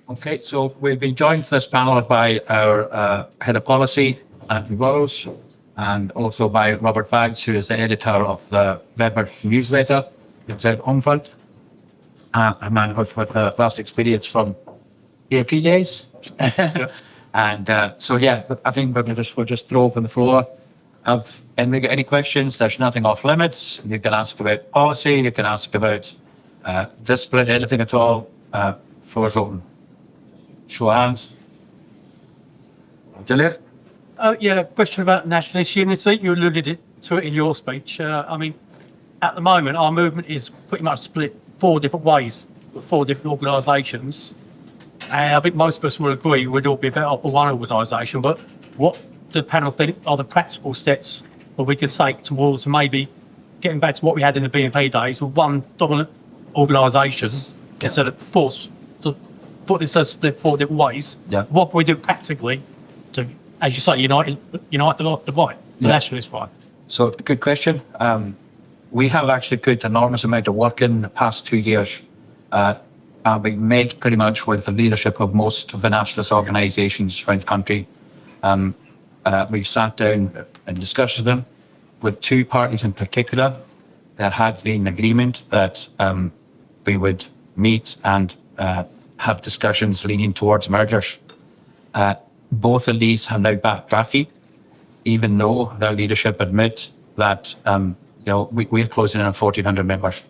Okay, so we've been joined for this panel by our head of policy, Anthony Burrows, and also by Robert Baggs, who is the editor of the Weber newsletter. It's at Homefront, a man with vast experience from AP days. And I think we'll just throw open the floor. And we get any questions, there's nothing off limits. You can ask about policy, you can ask about discipline, anything at all. Floor's open. Show hands. Dillier? Question about nationalist unity. You alluded to it in your speech. At the moment, our movement is pretty much split 4 different ways, with 4 different organisations. And I think most of us will agree we'd all be better off with one organisation. But what do the panel think are the practical steps that we can take towards maybe getting back to what we had in the BNP days with one dominant organisation instead of force to put this as split 4 different ways? Yeah. What can we do practically to, as you say, unite the right, the nationalist right? So, good question. We have actually put an enormous amount of work in the past 2 years. We met pretty much with the leadership of most of the nationalist organisations around the country. We sat down and discussed with them, with 2 parties in particular that had been in agreement that we would meet and have discussions leaning towards mergers. Both of these have now backtracked, even though their leadership admit that we're closing in on 1,400 members.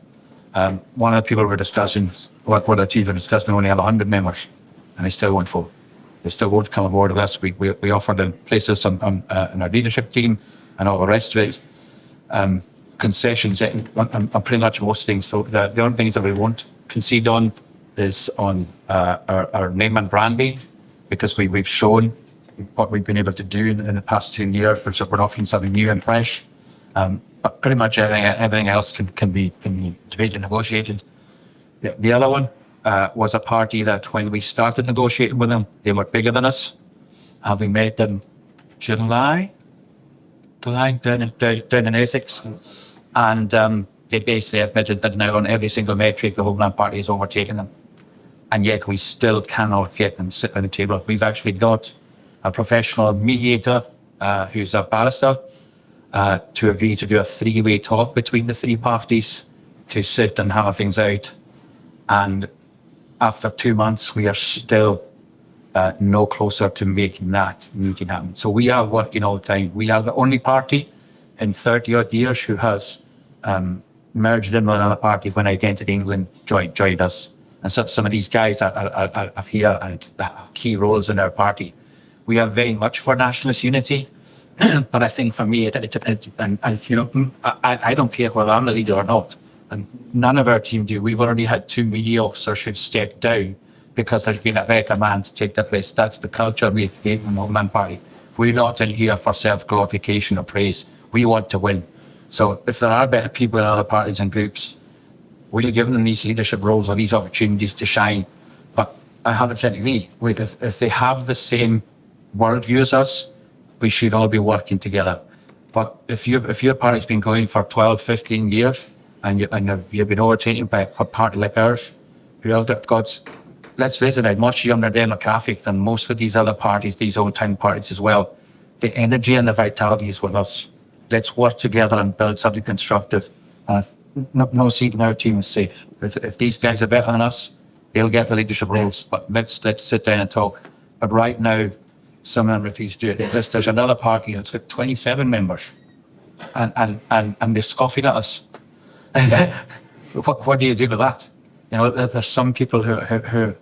One of the people we're discussing, what the chief are discussing, only have 100 members, and they still won't vote. They still won't come aboard with us. We offer them places in our leadership team and all the rest of it. Concessions on pretty much most things. So the only things that we won't concede on is on our name and branding, because we've shown what we've been able to do in the past 2 years. We're offering something new and fresh. But pretty much everything else can be debated and negotiated. The other one was a party that when we started negotiating with them, they were bigger than us. We made them July down in Essex. And they basically admitted that now on every single metric, the Homeland Party has overtaken them. And yet we still cannot get them to sit at the table. We've actually got a professional mediator who's a barrister to agree to do a 3-way talk between the 3 parties to sit and hammer things out. And after 2 months, we are still no closer to making that meeting happen. So we are working all the time. We are the only party in 30-odd years who has merged in with another party when Identity England joined us. And so some of these guys are here and have key roles in our party. We are very much for nationalist unity, but I think for me, I don't care whether I'm the leader or not. And none of our team do. We've already had 2 media officers who've stepped down because there's been a better man to take their place. That's the culture we've created in the Homeland Party. We're not in here for self-glorification or praise. We want to win. So if there are better people in other parties and groups, we'll give them these leadership roles or these opportunities to shine. But I 100% agree. If they have the same worldview as us, we should all be working together. But if your party's been going for 12, 15 years, and you've been overtaken by a party like ours, who have got, let's face it, a much younger demographic than most of these other parties, these old-time parties as well. The energy and the vitality is with us. Let's work together and build something constructive. No seat in our team is safe. If these guys are better than us, they'll get the leadership roles. But let's sit down and talk. But right now, some MPs do it. There's another party that's got 27 members, and they're scoffing at us. What do you do with that? There's some people who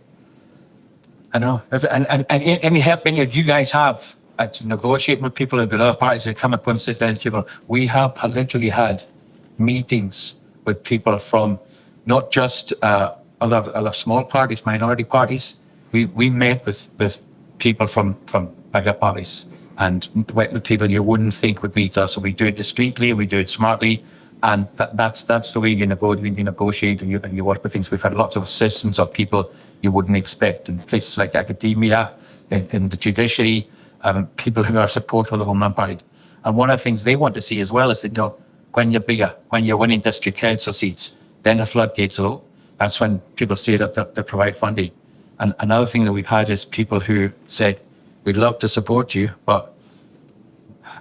I know. And any help any of you guys have at negotiating with people in the other parties who come up and sit down with people, we have literally had meetings with people from not just other small parties, minority parties. We met with people from bigger parties and with people you wouldn't think would meet us. So we do it discreetly, we do it smartly, and that's the way you negotiate and you work with things. We've had lots of assistance of people you wouldn't expect in places like academia, in the judiciary, people who are supportive of the Homeland Party. And one of the things they want to see as well is that when you're bigger, when you're winning district council seats, then the floodgates are low. That's when people say that they provide funding. And another thing that we've had is people who said, we'd love to support you, but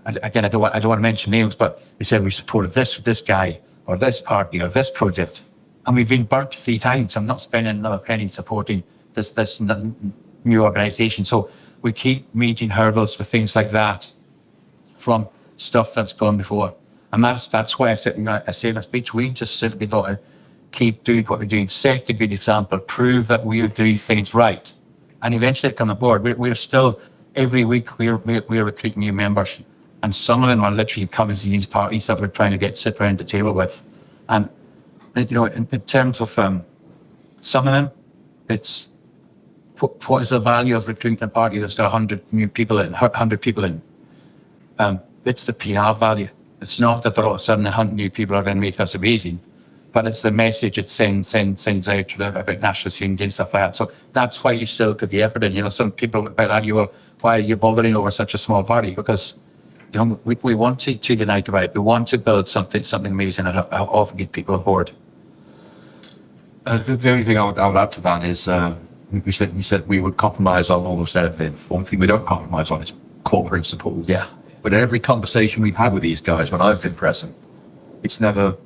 and again, I don't want to mention names, but they said we supported this guy or this party or this project, and we've been burnt 3 times. I'm not spending another penny supporting this new organisation. So we keep meeting hurdles with things like that from stuff that's gone before, and that's why I say in my speech, we just simply got to keep doing what we're doing, set a good example, prove that we are doing things right, and eventually come aboard. We're still every week we're recruiting new members. And some of them are literally coming to these parties that we're trying to sit around the table with. And, in terms of some of them, it's what is the value of recruiting a party that's got 100 new people in, 100 people in? It's the PR value. It's not that all of a sudden 100 new people are going to make us amazing, but it's the message it sends out about nationalist unity and stuff like that. So that's why you still put the effort in. Some people might argue, well, why are you bothering over such a small party? Because we want to unite the right. We want to build something amazing and often get people aboard. The only thing I would add to that is you said we would compromise on almost anything. One thing we don't compromise on is core principles. Yeah. But in every conversation we've had with these guys when I've been present, it's never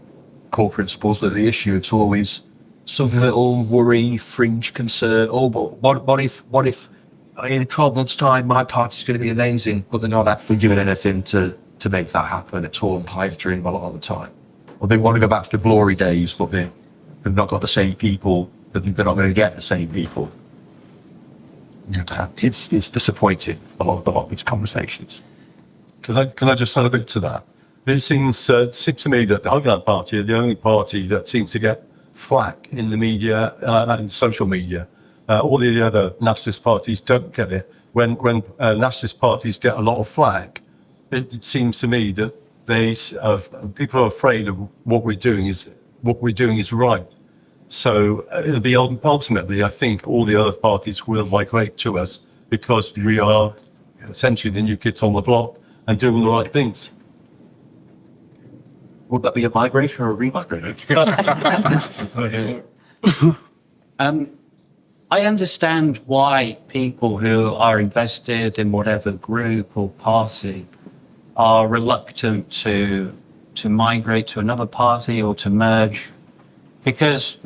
core principles that are the issue. It's always some little worry, fringe concern. Oh, but what if in 12 months' time, my party's going to be amazing, but they're not actually doing anything to make that happen. It's all pipe dream a lot of the time. Or they want to go back to the glory days, but they've not got the same people. They're not going to get the same people. It's disappointing, a lot of these conversations. Can I just add a bit to that? It seems to me that the Homeland Party are the only party that seems to get flack in the media and social media. All the other nationalist parties don't get it. When nationalist parties get a lot of flack, it seems to me that people are afraid of what we're doing is right. So it'll be ultimately, I think, all the other parties will migrate to us because we are essentially the new kids on the block and doing the right things. Would that be a migration or a remigration? I understand why people who are invested in whatever group or party are reluctant to migrate to another party or to merge, because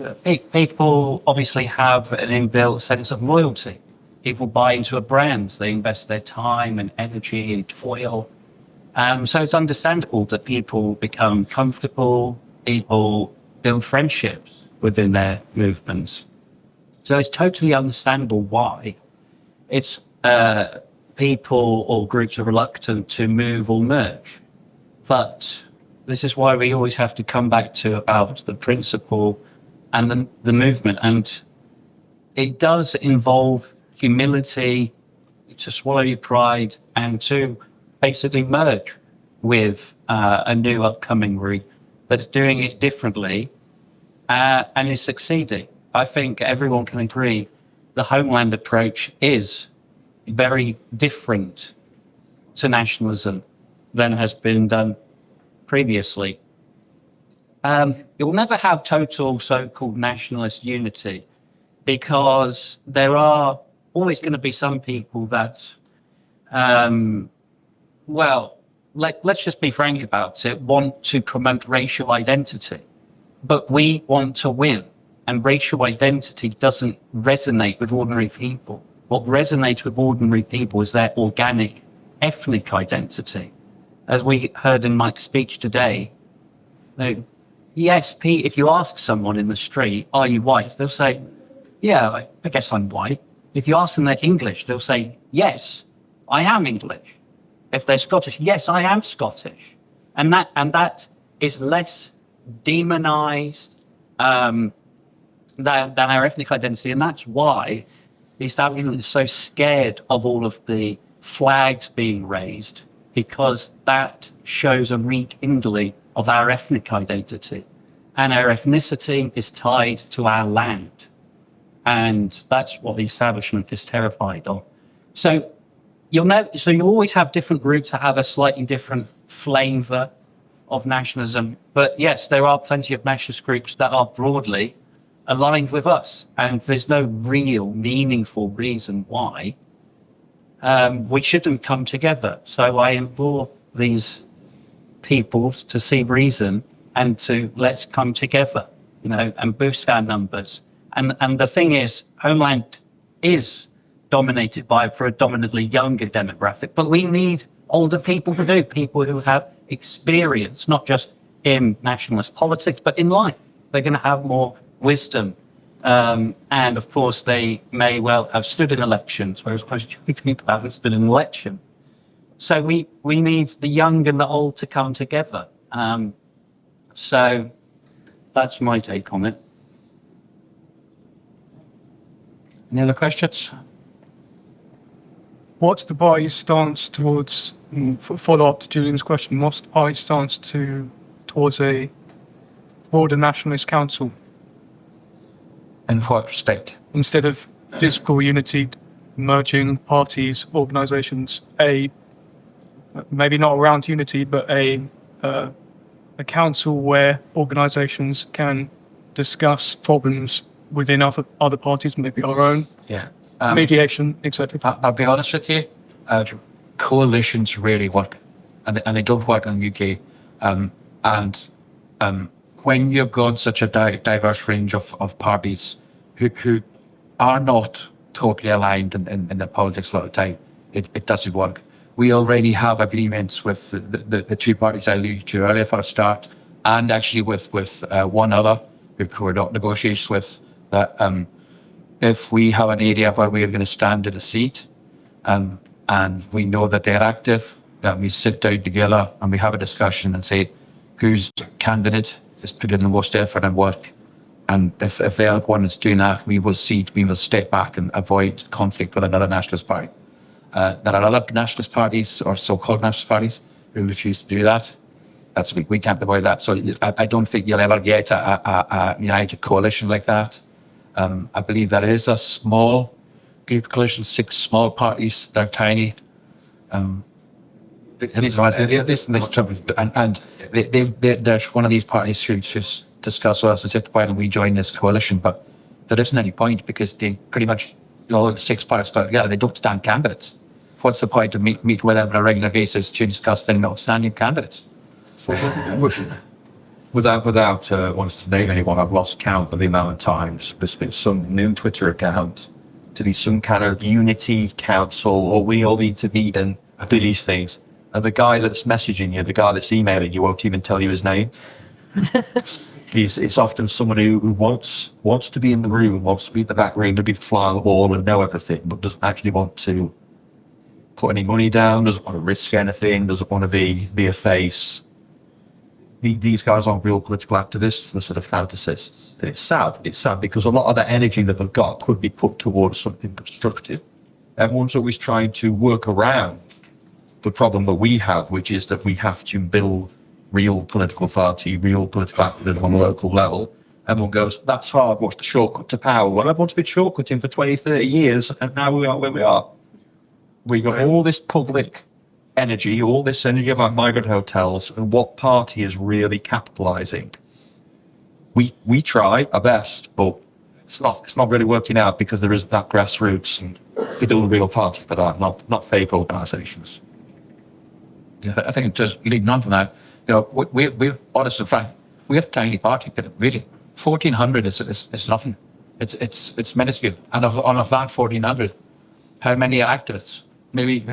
people obviously have an inbuilt sense of loyalty. People buy into a brand, they invest their time and energy and toil. So it's understandable that people become comfortable, people build friendships within their movements. So it's totally understandable why it's people or groups are reluctant to move or merge. But this is why we always have to come back to about the principle and the movement. And it does involve humility, to swallow your pride, and to basically merge with a new upcoming group that's doing it differently and is succeeding. I think everyone can agree the Homeland approach is very different to nationalism than has been done previously. You'll never have total so-called nationalist unity because there are always going to be some people that, let's just be frank about it, want to promote racial identity. But we want to win. And racial identity doesn't resonate with ordinary people. What resonates with ordinary people is their organic ethnic identity. As we heard in Mike's speech today, yes, if you ask someone in the street, are you white? They'll say, yeah, I guess I'm white. If you ask them their English, they'll say, yes, I am English. If they're Scottish, yes, I am Scottish. And that is less demonized than our ethnic identity. And that's why the establishment is so scared of all of the flags being raised, because that shows a rekindling of our ethnic identity. And our ethnicity is tied to our land. And that's what the establishment is terrified of. So you always have different groups that have a slightly different flavor of nationalism. But yes, there are plenty of nationalist groups that are broadly aligned with us. And there's no real meaningful reason why we shouldn't come together. So I implore these people to see reason and to let's come together, you know, and boost our numbers. And the thing is, Homeland is dominated by a predominantly younger demographic, but we need older people to do, people who have experience, not just in nationalist politics, but in life. They're going to have more wisdom. And of course, they may well have stood in elections, whereas most people haven't stood in an election. So we need the young and the old to come together. So that's my take on it. Any other questions? What's the party's stance towards, follow up to Julian's question, what's the party's stance towards a broader nationalist council? In what respect? Instead of physical unity, merging parties, organisations, maybe not around unity, but a council where organisations can discuss problems within other parties, maybe our own, Yeah. mediation, etc. I'll be honest with you, coalitions really work, and they don't work in the UK. When you've got such a diverse range of parties who are not totally aligned in the politics a lot of the time, it doesn't work. We already have agreements with the two parties I alluded to earlier for a start, and actually with one other who we're not negotiations with, that if we have an area where we're going to stand in a seat, and we know that they're active, that we sit down together and we have a discussion and say whose candidate is put in the most effort and work. And if they're the one that's doing that, we will step back and avoid conflict with another nationalist party. There are other nationalist parties or so-called nationalist parties who refuse to do that. We can't avoid that. So I don't think you'll ever get a united coalition like that. I believe there is a small group coalition, 6 small parties. They're tiny. There's one of these parties who just discuss with us and said, why don't we join this coalition? But there isn't any point, because they pretty much, all the 6 parties put together, they don't stand candidates. What's the point of meet with them on a regular basis to discuss their not standing candidates? Without wanting to name anyone, I've lost count of the amount of times there's been some new Twitter account to be some kind of unity council, or we all need to meet and do these things. And the guy that's messaging you, the guy that's emailing you, won't even tell you his name. It's often somebody who wants to be in the room, wants to be in the back room, to be the fly on the wall and know everything, but doesn't actually want to put any money down, doesn't want to risk anything, doesn't want to be a face. These guys aren't real political activists, they're sort of fantasists. And it's sad because a lot of the energy that they've got could be put towards something constructive. Everyone's always trying to work around the problem that we have, which is that we have to build real political party, real political activism on a local level. Everyone goes, that's hard, what's the shortcut to power? Well, everyone's been shortcutting for 20, 30 years, and now we are where we are. We got all this public energy, all this energy about migrant hotels, and what party is really capitalising? We try our best, but it's not really working out, because there isn't that grassroots, and we build a real party for that, not fake organisations. Yeah, I think just leading on from that, you know, we're honest and frank. We're a tiny party, really. 1,400 is nothing. It's minuscule. And of that 1,400, how many are activists? Maybe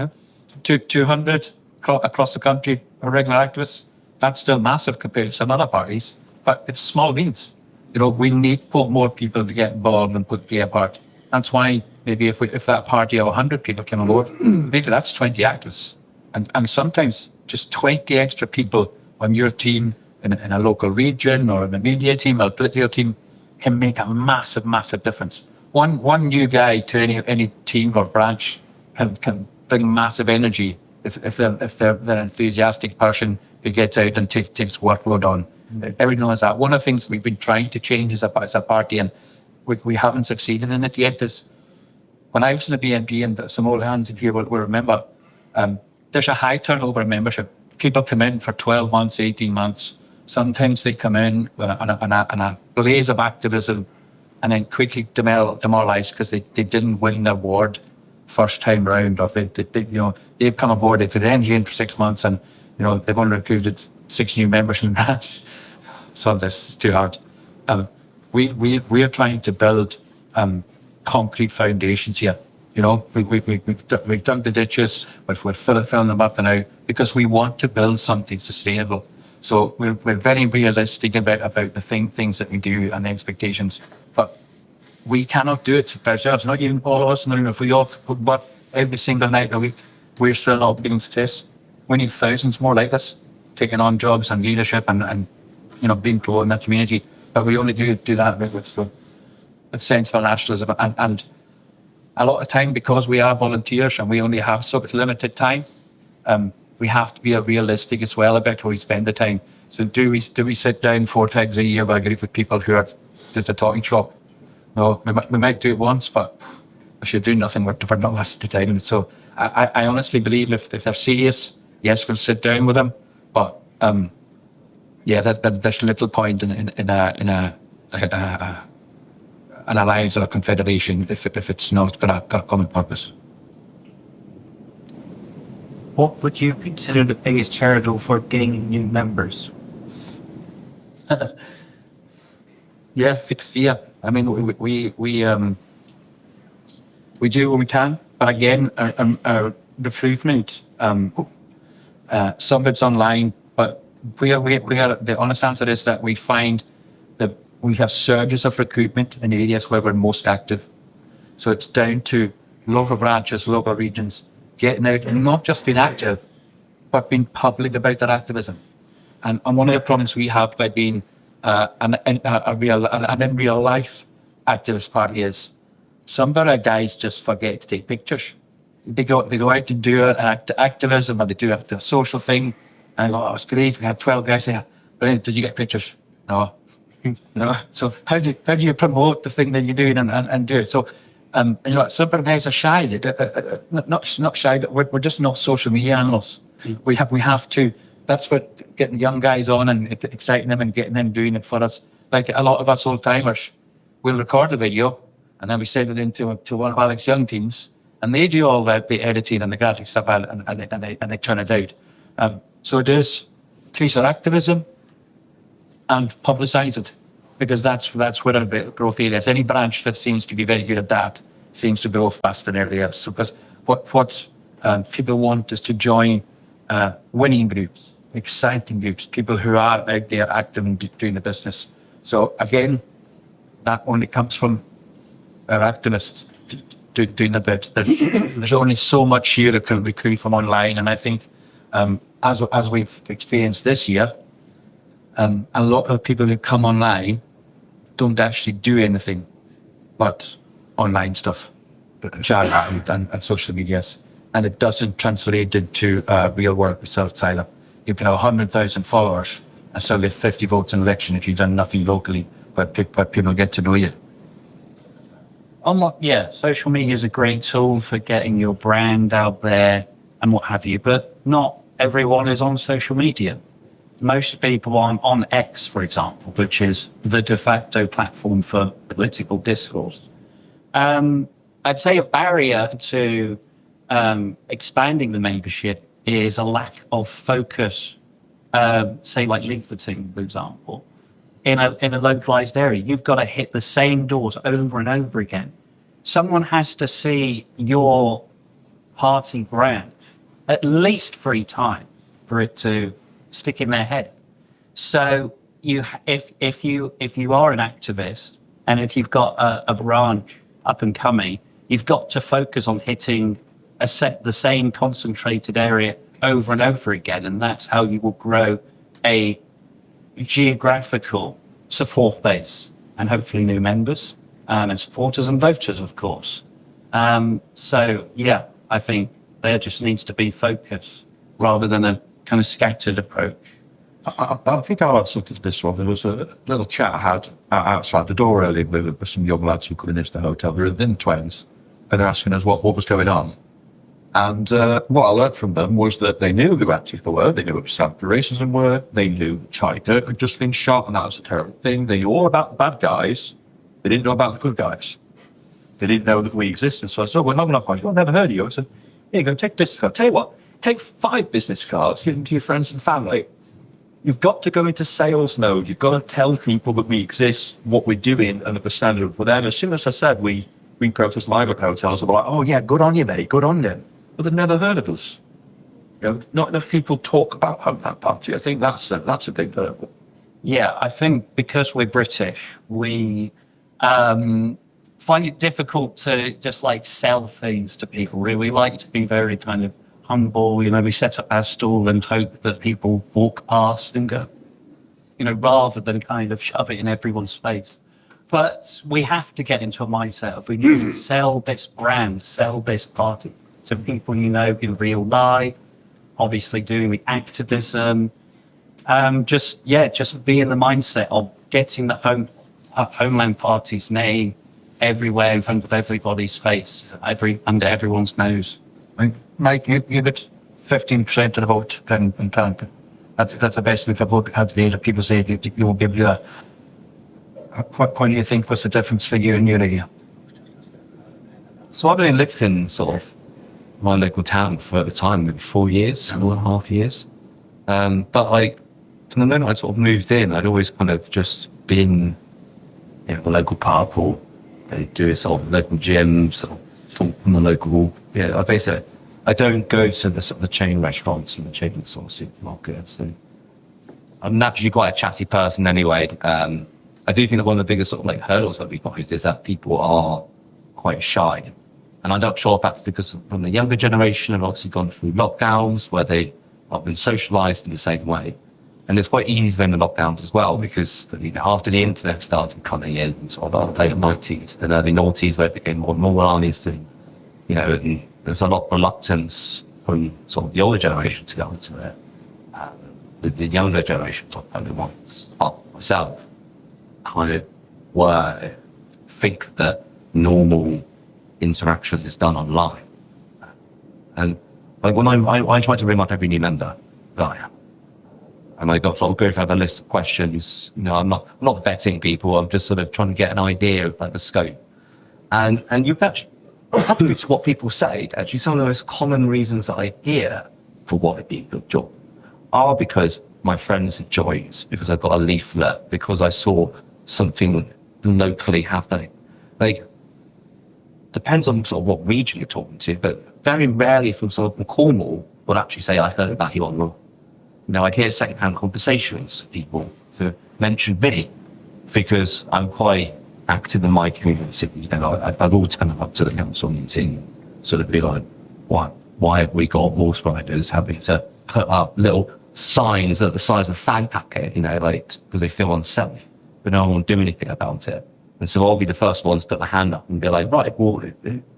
200 across the country are regular activists. That's still massive compared to some other parties, but it's small means. You know, we need more people to get involved and play a part. That's why maybe if that party of 100 people came on board, maybe that's 20 activists. And sometimes just 20 extra people on your team in a local region, or in a media team or a political team, can make a massive, massive difference. One new guy to any team or branch can bring massive energy if they're an enthusiastic person who gets out and takes workload on. Everything like that. One of the things we've been trying to change as a party, and we haven't succeeded in it yet, is when I was in the BNP, and some old hands in here will remember, there's a high turnover in membership. People come in for 12 months, 18 months. Sometimes they come in on a blaze of activism, and then quickly demoralised because they didn't win the award first time round, or they've come aboard, they've been engineering for 6 months, and they've only recruited 6 new members in that. So this is too hard. We are trying to build concrete foundations here. We've dug the ditches, but we're filling them up now because we want to build something sustainable. So we're very realistic about the things that we do and the expectations, but we cannot do it by ourselves. Not even all of us. If we all put work every single night a week, we're still not being success. We need thousands more like us taking on jobs and leadership and being promoted in that community. But we only do that with sensible nationalism and a lot of time, because we are volunteers and we only have such limited time. We have to be realistic as well about how we spend the time. So do we sit down 4 times a year with a group of people who are just a talking shop? No, we might do it once, but if you're doing nothing, we're not wasting the time. So I honestly believe if they're serious, yes, we'll sit down with them. But there's little point in an alliance or a confederation if it's not got a common purpose. What would you consider the biggest hurdle for gaining new members? Yeah, fixed fear. I mean, we do what we can, but again, our recruitment, some of it's online, but we are the honest answer is that we find that we have surges of recruitment in areas where we're most active. So it's down to local branches, local regions, getting out and not just being active, but being public about their activism. And one of the problems we have by being an in real life activist party is some of our guys just forget to take pictures. They go out to do an activism, or they do a social thing, and oh, it's great. We had 12 guys there. Brilliant. Did you get pictures? No. No. So how do you promote the thing that you're doing and do it? So some of our guys are shy. Not shy, but we're just not social media animals. We have to. That's what getting young guys on and exciting them and getting them doing it for us. Like a lot of us old timers, we'll record a video and then we send it into one of Alex's young teams, and they do all the editing and the graphic stuff and they turn it out. So it is increase our activism and publicise it, because that's where our growth area is. Any branch that seems to be very good at that seems to grow faster than everybody else. So because what people want is to join winning groups, exciting groups, people who are out there active and doing the business. So again, that only comes from our activists doing the bit. There's only so much here that can recruit from online, and I think as we've experienced this year, a lot of people who come online don't actually do anything but online stuff, chat and social medias, and it doesn't translate into real work results either. You can have 100,000 followers and still get 50 votes in an election if you've done nothing locally, but people get to know you. Social media is a great tool for getting your brand out there and what have you, but not everyone is on social media. Most people are on X, for example, which is the de facto platform for political discourse. I'd say a barrier to expanding the membership is a lack of focus, say like leafleting, for example. In a localized area, you've got to hit the same doors over and over again. Someone has to see your party brand at least 3 times for it to stick in their head. So if you are an activist, and if you've got a branch up and coming, you've got to focus on hitting the same concentrated area over and over again, and that's how you will grow a geographical support base and hopefully new members and supporters and voters, of course. I think there just needs to be focus rather than a kind of scattered approach. I think I'll add something to this one. There was a little chat I had outside the door earlier with some young lads who come into the hotel. They're in their 20s, and they're asking us what was going on. And what I learned from them was that they knew who Antifa were, they knew who racism were, they knew Charlie Kirk had just been shot, and that was a terrible thing. They knew all about the bad guys, They didn't know about the good guys. They didn't know that we existed. So I said, well, how enough guys? Well, I've never heard of you. I said, here you go, take this card. Tell you what, take 5 business cards, give them to your friends and family. You've got to go into sales mode. You've got to tell people that we exist, what we're doing, and that we're standing up for them. As soon as I said we protest migrant hotels, they were like, oh yeah, good on you, mate, good on you. But they've never heard of us. You know, not enough people talk about Homeland Party. I think that's a big hurdle. Yeah, I think because we're British, we find it difficult to just like sell things to people. We like to be very kind of humble. You know, we set up our stall and hope that people walk past and go, you know, rather than kind of shove it in everyone's face. But we have to get into a mindset of we need to sell this brand, sell this party to people you know in real life, obviously doing the activism. Just be in the mindset of getting the Homeland Party's name everywhere in front of everybody's face, under everyone's nose. Mike, you get 15% of the vote in Canada. That's the best we've ever had today. People say you won't be able to do that. What do you think was the difference for you in your area? So I've only lived in sort of my local town for the time, maybe 4 years, 4.5 years. But like from the moment I sort of moved in, I'd always kind of just been, you know, the local pub, or they do a sort of local gym, sort of talk from the local. Yeah, I don't go to the sort of the chain restaurants and the chain sort of supermarkets. And I'm naturally quite a chatty person anyway. I do think that one of the biggest sort of like hurdles that we find is that people are quite shy. And I'm not sure if that's because from the younger generation have obviously gone through lockdowns where they have been socialized in the same way. And it's quite easy during the lockdowns as well, because you know, after the internet started coming in, sort of the late 90s and early noughties, where it became more normalized, and you know, and there's a lot of reluctance from sort of the older generation to go into it. The younger generation, sort of the ones, myself, kind of think that normal interactions is done online. And like when I try to ring up every new member that I am, and I got sort of go through a list of questions. You know, I'm not vetting people. I'm just sort of trying to get an idea of like the scope. And you've actually, to what people say, actually some of the most common reasons that I hear for why people join are because my friends had joined, because I got a leaflet, because I saw something locally happening. Like, depends on sort of what region you're talking to, but very rarely from sort of Cornwall will actually say, I heard about you online. You know, I'd hear second-hand conversations with people who mention me, because I'm quite active in my community. You know, I've always come up to the council meeting, sort of be like, why have we got horse riders having to put up little signs that the size of a fag packet, you know, like, because they feel unsafe, but no one will do anything about it. And so I'll be the first one to put my hand up and be like, right, well,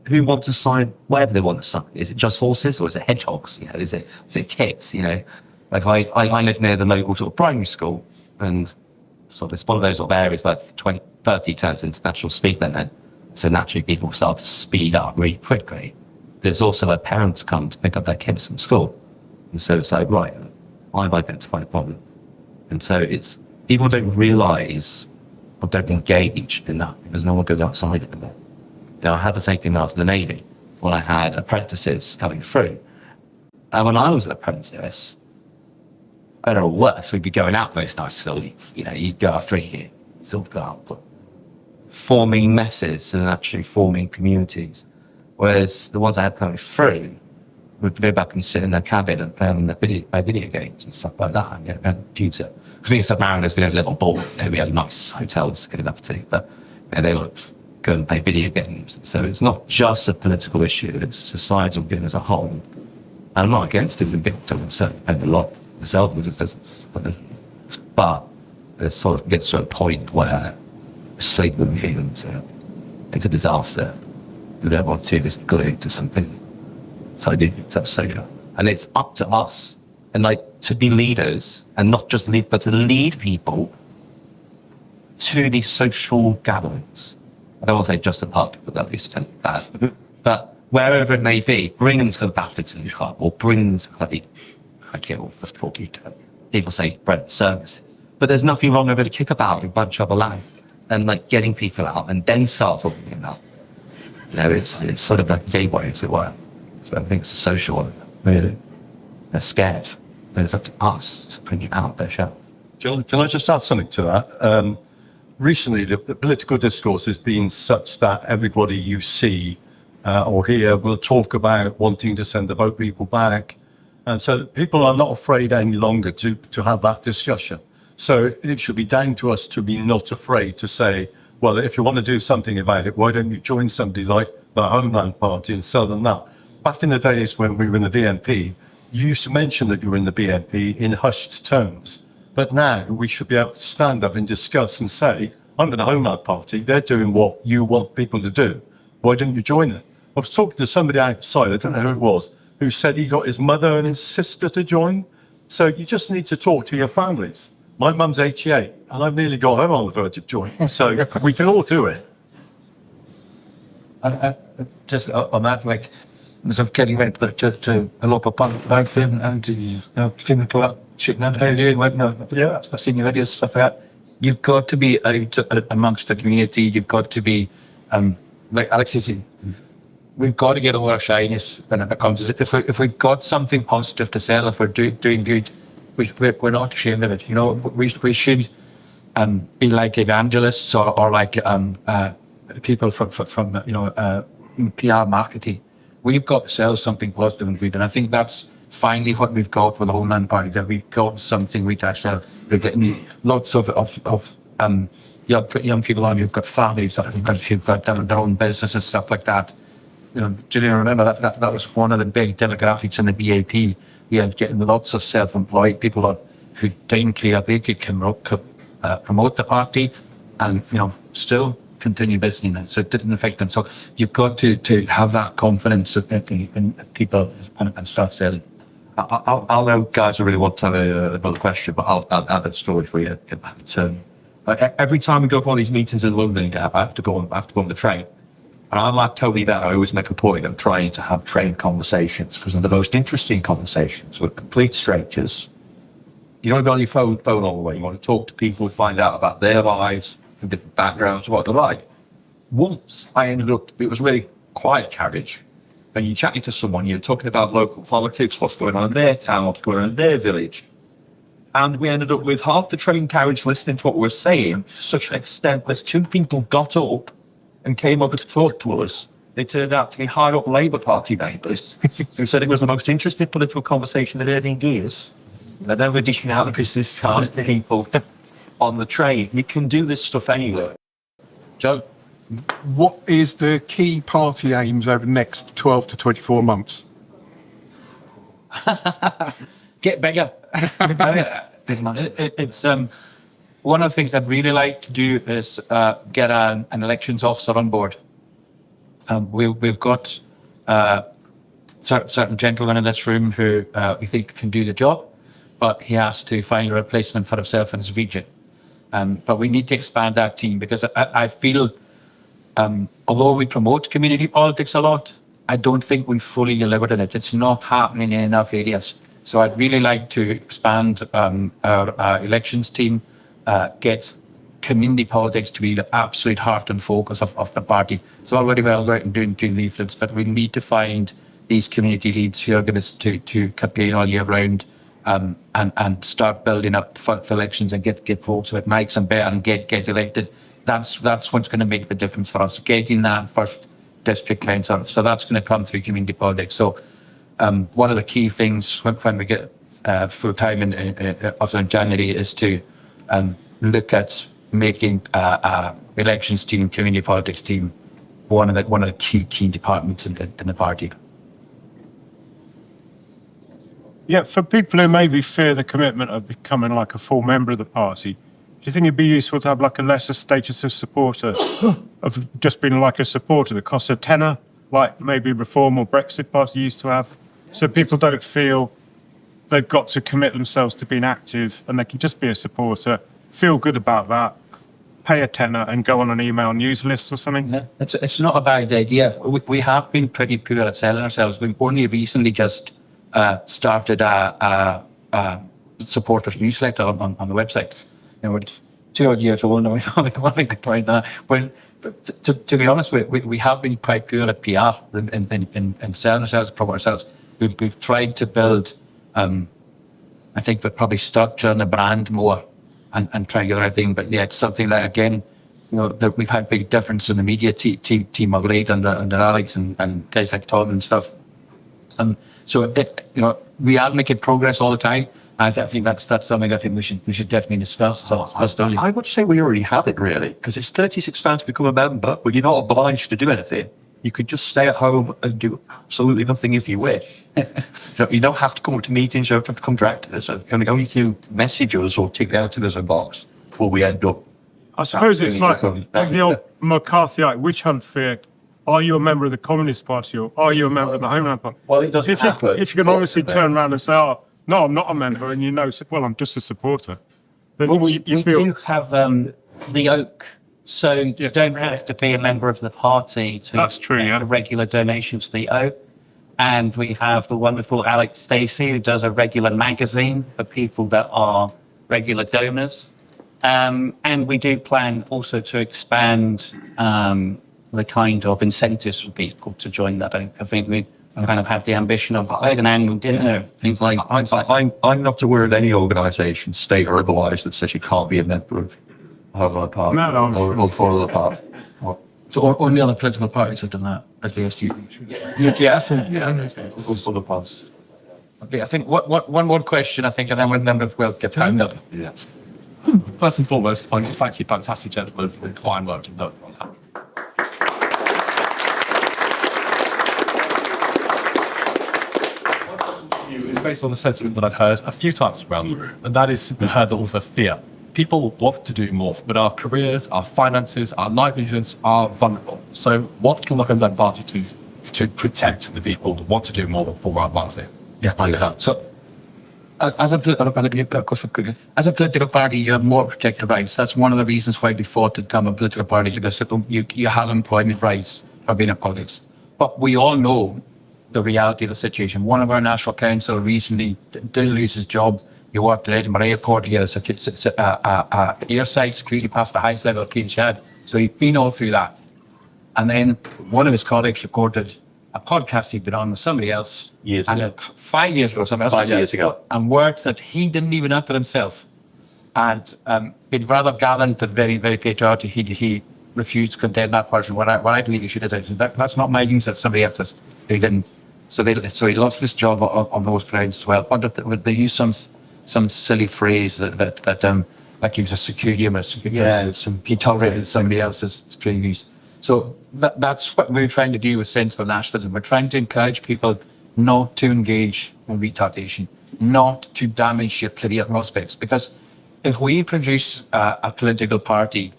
who wants to sign wherever they want to sign? Is it just horses, or is it hedgehogs? You know, is it kids? You know, like I live near the local sort of primary school, and sort of it's one of those sort of areas where 30 turns into national speed limit. So naturally people start to speed up really quickly. There's also where parents come to pick up their kids from school. And so it's like, right, I've identified a problem. And so it's, people don't realise or don't engage in that because no one goes outside of it. Now, I had the same thing when I was in the Navy, when I had apprentices coming through. And when I was an apprentice, I don't know, worse, we'd be going out most nights, so, you know, you'd go out drinking, sort of go out, forming messes and actually forming communities. Whereas the ones I had coming through would go back and sit in their cabin and play on their video games and stuff like that, and get a computer. Because being submariners, we don't live on board. You know, we had nice hotels to get enough to, but you know, they would go and play video games. So it's not just a political issue, it's a societal good as a whole. And I'm not against it, it certainly depends a lot myself with the business. But it sort of gets to a point where sleeping feelings it's a disaster. Because everyone's too glued to something. So I do, that's social. And it's up to us, and like to be leaders, and not just lead, but to lead people to these social gatherings. I don't want to say just a pub, but that'd be bad. But wherever it may be, bring them to the badminton club, or bring them to people say bread services. But there's nothing wrong with it to kick about with a bunch of other lads and like getting people out and then start talking about it. You know, it's sort of a gateway, as it were. So I think it's a social one, really. They're scared. But it's up to us to bring it out their show. Can I just add something to that? Recently, the political discourse has been such that everybody you see or hear will talk about wanting to send the boat people back. And so people are not afraid any longer to have that discussion. So it should be down to us to be not afraid to say, well, if you want to do something about it, why don't you join somebody like the Homeland Party and sell them that? Back in the days when we were in the BNP, you used to mention that you were in the BNP in hushed tones. But now we should be able to stand up and discuss and say, I'm in the Homeland Party, they're doing what you want people to do. Why don't you join it? I was talking to somebody outside, I don't know who it was, who said he got his mother and his sister to join. So you just need to talk to your families. My mum's 88, and I've nearly got her on the verge of joining. So we can all do it. Just on that, like, so getting went to a local pub back then and cleaning up, shooting out how you went. Yeah, I've seen your videos, stuff like that. You've got to be out amongst the community. You've got to be, like Alex said, we've got to get over our shyness when it comes to it. If we've got something positive to sell, if we're doing good, we're not ashamed of it. You know, we should be like evangelists or like people from PR marketing. We've got to sell something positive and good, and I think that's finally what we've got with the Homeland Party. That we've got something we can sell. We're getting lots of young people on. You've got families, you've got their own business and stuff like that. You know, do you remember that was one of the big demographics in the BAP? We are getting lots of self-employed people who didn't clear, they could promote the party and, still continue business. So it didn't affect them. So you've got to have that confidence in people and start selling. I'll know, guys, I really want to have another question, but I'll add a story for you. Every time we go for all these meetings in London, I have to go on the train. And I'm like Tony there, I always make a point of trying to have train conversations because they're the most interesting conversations with complete strangers. You don't go on your phone all the way. You want to talk to people, find out about their lives, and different backgrounds, what they're like. Once I ended up, it was really quiet carriage. And you're chatting to someone, you're talking about local politics, what's going on in their town, what's going on in their village. And we ended up with half the train carriage listening to what we were saying, to such an extent that two people got up and came over to talk to us. They turned out to be high-up Labour Party members who said it was the most interesting political conversation they'd heard in years. And then we're dishing out the business cards to people on the train. You can do this stuff anywhere. Joe? What is the key party aims over the next 12 to 24 months? Get bigger. It's one of the things I'd really like to do is get an elections officer on board. We've got certain gentlemen in this room who we think can do the job, but he has to find a replacement for himself in his region. But we need to expand that team because I feel, although we promote community politics a lot, I don't think we fully delivered in it. It's not happening in enough areas. So I'd really like to expand our elections team, get community politics to be the absolute heart and focus of the party. It's all very well going and doing leaflets, but we need to find these community leads who are going to campaign all year round and start building up for elections and get votes with mics and bear and get elected. That's what's going to make the difference for us, getting that first district council. So that's going to come through community politics. So one of the key things when we get full time in January is to look at making elections team, community politics team, one of the key departments in the party. Yeah, for people who maybe fear the commitment of becoming like a full member of the party, do you think it'd be useful to have like a lesser status of supporter, of just being like a supporter that costs a tenner, like maybe Reform or Brexit Party used to have, so people don't feel they've got to commit themselves to being active and they can just be a supporter, feel good about that, pay a tenner and go on an email news list or something? Yeah, it's not a bad idea. We have been pretty poor at selling ourselves. We've only recently just started a supporters newsletter on the website. 2 odd years old, and we want to get right now. When, to be honest, we have been quite good at PR in selling ourselves, promoting ourselves. We've tried to build, I think, we've probably structure and the brand more and try and get the right thing. But yeah, it's something that, again, that we've had big difference in the media team of late under Alex and guys like Todd and stuff. So, we are making progress all the time. I think that's something I think we should definitely discuss. So, I would say we already have it, really, because it's £36 to become a member, but you're not obliged to do anything. You could just stay at home and do absolutely nothing if you wish. You don't have to come to meetings, you don't have to come direct to us. You can only message us or tick the out of us a box before we end up. I suppose it's like the old McCarthyite witch hunt fear. Are you a member of the Communist Party or are you a member of the Homeland Party? Well, it doesn't happen. If you can honestly turn around and say, oh, no, I'm not a member, and well, I'm just a supporter, then We you feel... do have the Oak, so you don't have to be a member of the party to That's true, make yeah. a regular donation to the Oak. And we have the wonderful Alex Stacey, who does a regular magazine for people that are regular donors. And we do plan also to expand the kind of incentives for people to join that Oak. I think we kind of have the ambition of an annual dinner, things like I'm not aware of any organisation, state or otherwise, that says you can't be a member of Homeland Party or for the party. So only other political parties have done that, as the students. Yeah. For the past. Okay, I think one more question, I think, and then we'll get time up. Yes. First and foremost, I thank you, fantastic gentlemen, for the fine work you've done on that. My question to you is based on the sentiment that I've heard a few times around the room, and that is heard all the fear. People want to do more, but our careers, our finances, our livelihoods are vulnerable. So what can the Homeland Party do to protect the people who want to do more for our party? Yeah, so as a political party, you have more protected rights. That's one of the reasons why we fought to become a political party, because you have employment rights for being in politics. But we all know the reality of the situation. One of our national council recently did lose his job. He worked at Edinburgh Airport. He has airside security past the highest level of clearance he had. So he's been all through that. And then one of his colleagues recorded a podcast he'd been on with somebody else. 5 years ago, somebody else. 5 years ago. And words that he didn't even utter himself. And he'd rather gallant and very, very patriotic, he refused to condemn that person. What I believe he should have done. That's not my views, that's somebody else's. He didn't. So he lost his job on those grounds as well. But they used some silly phrase that like he was a security humorist. Yeah, he tolerated somebody else's security views. So that's what we're trying to do with sensible nationalism. We're trying to encourage people not to engage in retardation, not to damage your political prospects. Because if we produce a political party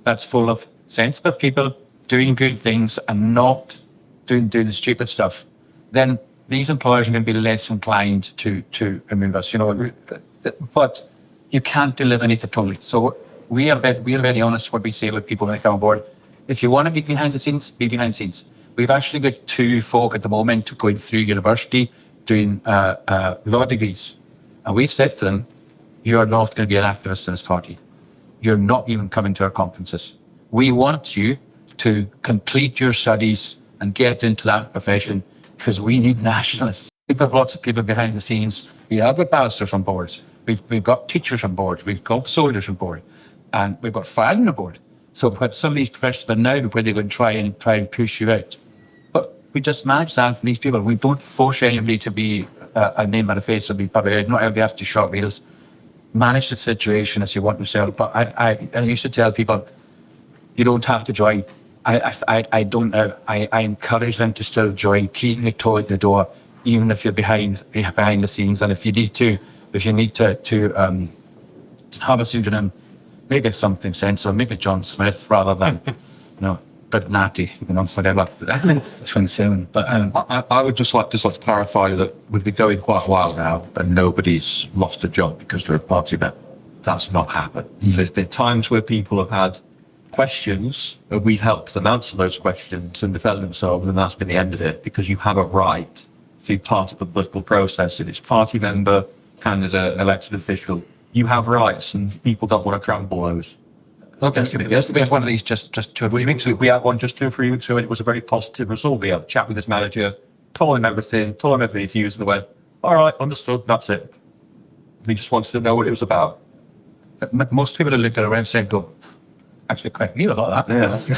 that's full of sensible people doing good things and not doing the stupid stuff, then these employers are going to be less inclined to remove us, But you can't deliver anything totally. So we are very honest what we say with people when they come on board. If you want to be behind the scenes, be behind the scenes. We've actually got 2 folk at the moment going through university doing law degrees. And we've said to them, you're not going to be an activist in this party. You're not even coming to our conferences. We want you to complete your studies and get into that profession, because we need nationalists. We've got lots of people behind the scenes. We have got barristers on boards. We've got teachers on board. We've got soldiers on board. And we've got firemen on board. So what some of these professions are now, where they're going to try and push you out. But we just manage that for these people. We don't force anybody to be a name on a face or be public. Not everybody has to short reels. Manage the situation as you want yourself. But I used to tell people, you don't have to join. I don't know. I encourage them to still join, keep the toe at the door, even if you're behind the scenes. And if you need to have a pseudonym, make it something sensible, make it John Smith rather than, but Natty, whatever. 27. But I would just like to clarify that we've been going quite a while now and nobody's lost a job because they're a party member. That's not happened. There's been times where people have had questions and we've helped them answer those questions and defend themselves, and that's been the end of it, because you have a right to be part of the political process. If it's party member, candidate, elected official, you have rights and people don't want to trample those. Okay, there's one of these just 2 or 3 weeks ago. We had one just 2 or 3 weeks ago, and it was a very positive result. We had a chat with this manager, told him everything his views, and they went, all right, understood, that's it. We just wanted to know what it was about. Most people who look at a website go, actually quite real about that.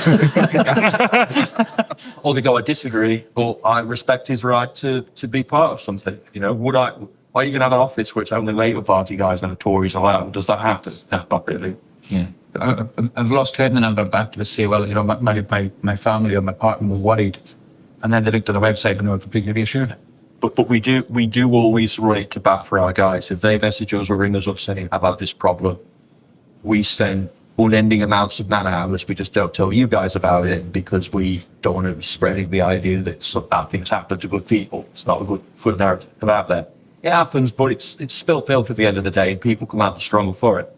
Yeah. Or they go, I disagree, but I respect his right to be part of something. You know, why are you going to have an office which only Labour Party guys and the Tories allow? Does that happen? No, not really. Yeah. I've lost count of the number of back to say, well, you know, my family or my partner was worried. And then they looked at the website and they were completely reassured. But we do always run it to bat for our guys. If they message us or ring us up saying, I've had this problem, we spend unending amounts of man hours. We just don't tell you guys about it because we don't want to be spreading the idea that some bad things happen to good people. It's not a good narrative to come out there. It happens, but it's spilt milk at the end of the day, and people come out stronger for it.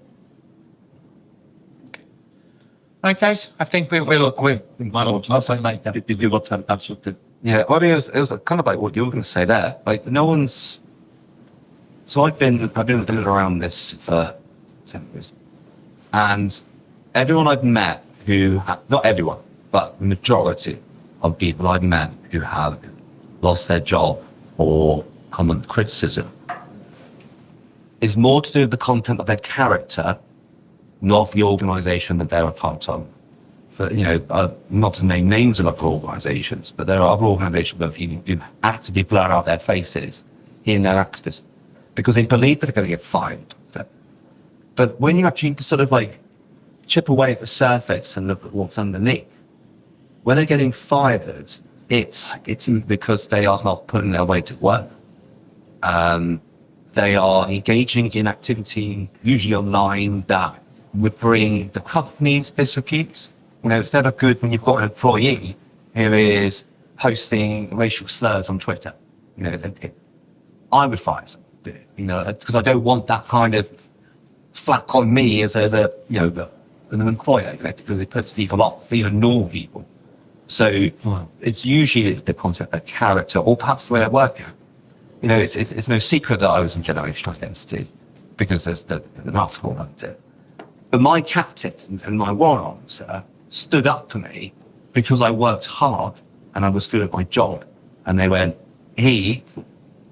Right, guys, I think we'll also like that. Did you want to add something? Yeah, well, it was kind of like what you were going to say there. Like, no one's. So I've been around this for 7 years, and everyone I've met not everyone, but the majority of people I've met who have lost their job or come under criticism is more to do with the content of their character, not the organisation that they're a part of. But, you know, not to name names of other organisations, but there are other organisations that you actively blur out their faces in their activism because they believe that they're going to get fired. But when you actually sort of like chip away at the surface and look at what's underneath, when they're getting fired, it's because they are not putting their weight at work. They are engaging in activity, usually online, that would bring the company's disrepute. You know, it's never good when you've got an employee who is posting racial slurs on Twitter. You know, I would fire them, you know, because I don't want that kind of flack on me as a you know, an employer, you know, because it puts people off, even normal people. So it's usually the concept of character, or perhaps the way I work. You know, it's no secret that I was in generational identity because there's an article about it. But my captain and my warrant officer stood up to me because I worked hard and I was good at my job. And they went, he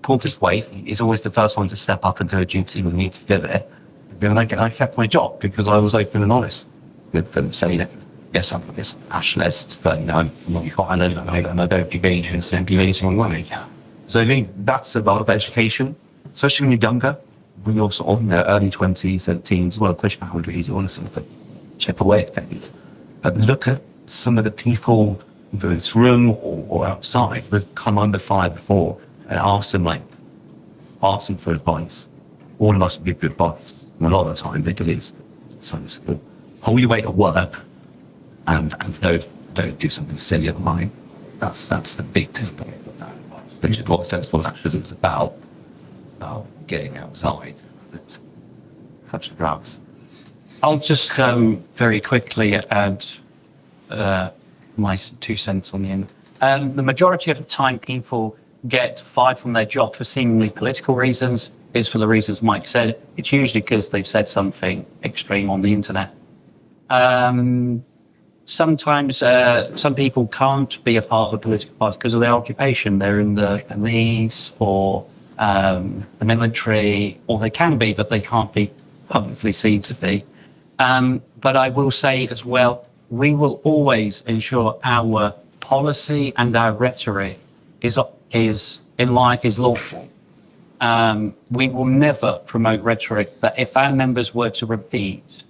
pulled his weight. He's always the first one to step up and do a duty when he needs to do it. And I kept my job because I was open and honest with them, saying that, yes, I'm this nationalist, but you know, I don't engage in simply anything wrong. So I think that's a lot of education, especially when you're younger, when you're sort of in the early 20s and teens. Well, pushback would be easy, honestly, but chip away at things. But look at some of the people in this room or outside that come under fire before and ask them for advice. All of us would give good advice. And a lot of the time, they do is sensible. Hold your way to work and don't do something silly at mine. That's the big tip. Which is what sensible actions is about. It's about getting outside. Touching drugs. I'll just very quickly add my 2 cents on the end. The majority of the time people get fired from their job for seemingly political reasons is for the reasons Mike said. It's usually because they've said something extreme on the internet. Sometimes some people can't be a part of a political party because of their occupation. They're in the police or the military, or they can be, but they can't be publicly seen to be. But I will say as well, we will always ensure our policy and our rhetoric is in line, is lawful. We will never promote rhetoric that, if our members were to repeat,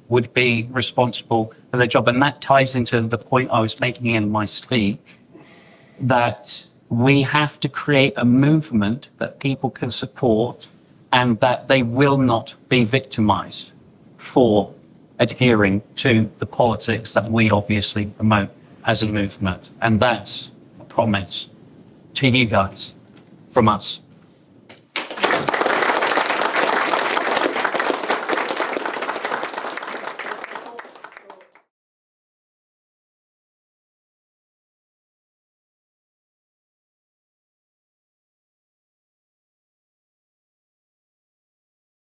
would be responsible for their job. And that ties into the point I was making in my speech, that we have to create a movement that people can support and that they will not be victimized for adhering to the politics that we obviously promote as a movement. And that's a promise to you guys from us.